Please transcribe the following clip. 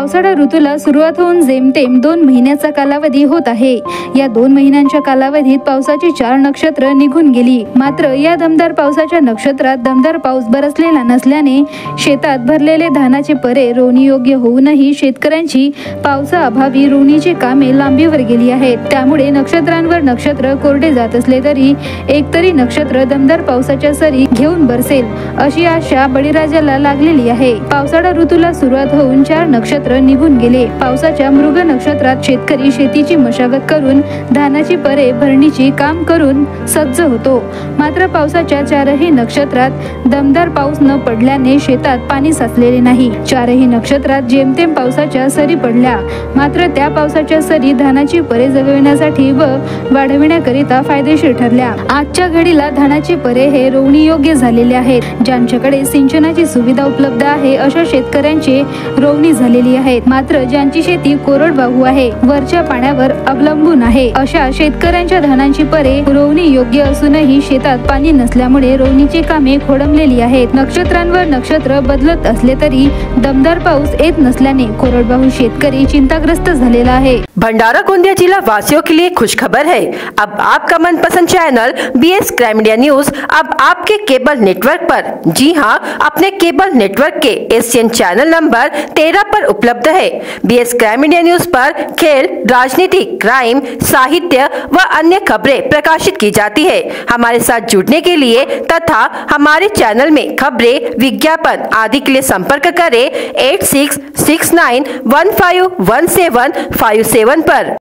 पावसाळा ऋतूला सुरुवात होऊन जेमतेम 2 महिन्याचा कालावधी होत आहे। या 2 महिन्यांच्या कालावधीत पावसाची 4 नक्षत्र निघून गेली। मात्र या दमदार पावसाच्या नक्षत्रात दमदार पाऊस बरसलेला नसल्याने शेतात भरलेले धानाचे परे रोवणी योग्य होऊनही शेतकऱ्यांची पावसाअभावी रोवणीची कामे लांबीवर गेली आहेत। त्यामुळे नक्षत्रांवर नक्षत्र कोरडे जात असले तरी एकतरी नक्षत्र दमदार पावसाच्या सरी घेऊन बरसेल अशी आशा बळीराजाला लागलेली आहे। पावसाळा ऋतूला सुरुवात होऊन 4 नक्षत्र निघून गेले। पावसाच्या मृग नक्षत्रात शेतकरी शेतीची मशागत करून धानाची परे भरणीची काम करून सज्ज होतो। मात्र पावसाच्या 4ही नक्षत्रात दमदार पाऊस न पडल्याने शेतात पाणी साचलेले नाही। 4ही नक्षत्रात जेमतेम पावसाच्या सरी पडल्या। मात्र त्या पावसाच्या सरी धानाची परे जगविण्यासाठी व वाढविण्याकरिता फायदेशीर ठरल्या। आजच्या घडीला धानाची परे हे रोवणी योग्य झालेले आहेत। ज्यांच्याकडे सिंचनाची सुविधा उपलब्ध आहे अशा शेतकऱ्यांची रोवणी झालेली आहे। मात्र ज्यांची शेती कोरडवाहू आहे, वरच्या पाण्यावर अवलंबून आहे, अशा शेतकऱ्यांच्या धानाची परे रोवणी योग्य असूनही शेतात पाणी नसल्यामुळे रोवणीची कामे खोळंबलेली आहेत। नक्षत्रांवर नक्षत्र बदलत असले तरी दमदार पाऊस येत नसल्याने कोरडवाहू शेतकरी चिंताग्रस्त झालेला आहे। भंडारा गोंदिया जिला वासियों के लिए खुशखबर है। अब आपका मनपसंद channel BS crime media news अब आपके केबल नेटवर्क पर, जी हां, अपने केबल नेटवर्क के एशियन चैनल नंबर 13 पर उपलब्ध है। BS क्राइम मीडिया न्यूज पर खेल, राजनीति, क्राइम, साहित्य व अन्य खबरें प्रकाशित की जाती है। हमारे साथ जुड़ने के लिए तथा हमारे चैनल में खबरें, विज्ञापन आदि के लिए संपर्क करें 8669151757 पर।